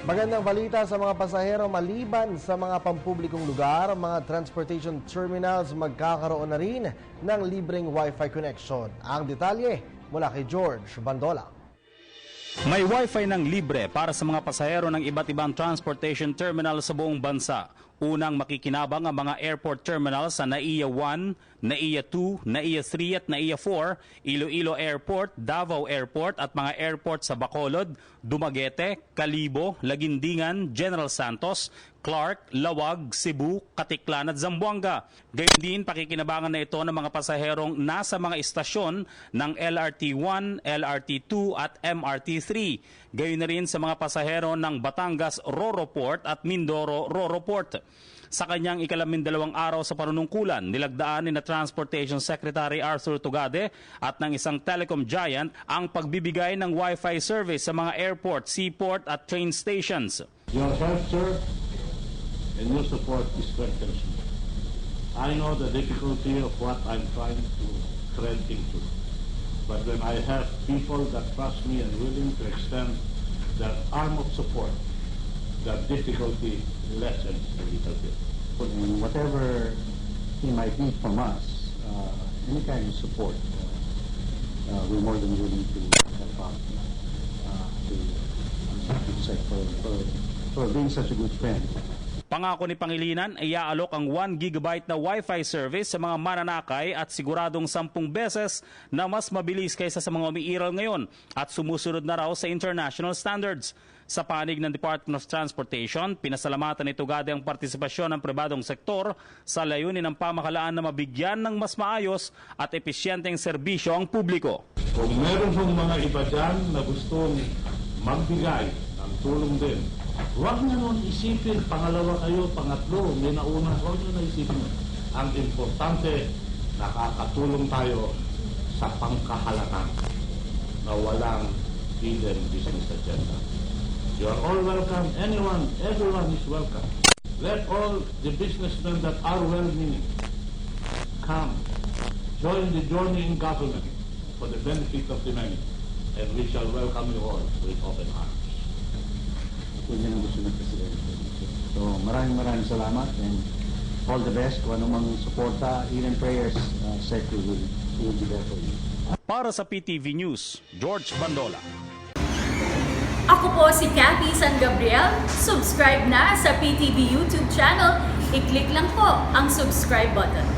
Magandang balita sa mga pasahero maliban sa mga pampublikong lugar, mga transportation terminals magkakaroon na rin ng libreng Wi-Fi connection. Ang detalye mula kay George Bandola. May Wi-Fi ng libre para sa mga pasahero ng iba't ibang transportation terminal sa buong bansa. Unang makikinabang ang mga airport terminals sa NAIA 1, NAIA 2, NAIA 3 at NAIA 4, Iloilo Airport, Davao Airport at mga airport sa Bacolod, Dumaguete, Kalibo, Laguindingan, General Santos, Clark, Lawag, Cebu, Katiklan at Zamboanga. Gayon din pakikinabangan na ito ng mga pasaherong nasa mga istasyon ng LRT1, LRT2 at MRT3. Gayon na rin sa mga pasahero ng Batangas Roro Port at Mindoro Roro Port. Sa kanyang ika-12 araw sa panunungkulan, nilagdaan ni na Transportation Secretary Arthur Tugade at ng isang telecom giant ang pagbibigay ng Wi-Fi service sa mga airport, seaport at train stations. Your help, sir, and your support strengthens me. I know the difficulty of what I'm trying to thread into. But when I have people that trust me and willing to extend that arm of support, that difficulty lessens a little bit. And whatever he might need from us, any kind of support, we're more than willing to help out for being such a good friend. Pangako ni Pangilinan ay iaalok ang 1 GB na Wi-Fi service sa mga mananakay at siguradong 10 beses na mas mabilis kaysa sa mga umiiral ngayon at sumusunod na raw sa international standards. Sa panig ng Department of Transportation, pinasalamatan ni Tugade ang partisipasyon ng pribadong sektor sa layunin ng pamahalaan na mabigyan ng mas maayos at episyenteng serbisyo ang publiko. Kung meron pong mga iba dyan na gustong magbigay ng tulong din, huwag nyo nun isipin, pangalawa kayo, pangatlo, may nauna, huwag nyo na isipin. Ang importante, nakakatulong tayo sa pangkahalakan na walang hidden business agenda. You are all welcome, everyone is welcome. Let all the businessmen that are well-meaning come, join the journey in government for the benefit of the many, and we shall welcome you all with open arms. Yun ang gusto ng Presidente. So maraming salamat and all the best. Kung anumang suporta, even prayers, Secretary will be there for you. Para sa PTV News, George Bandola. Ako po si Cathy San Gabriel. Subscribe na sa PTV YouTube channel. I-click lang po ang subscribe button.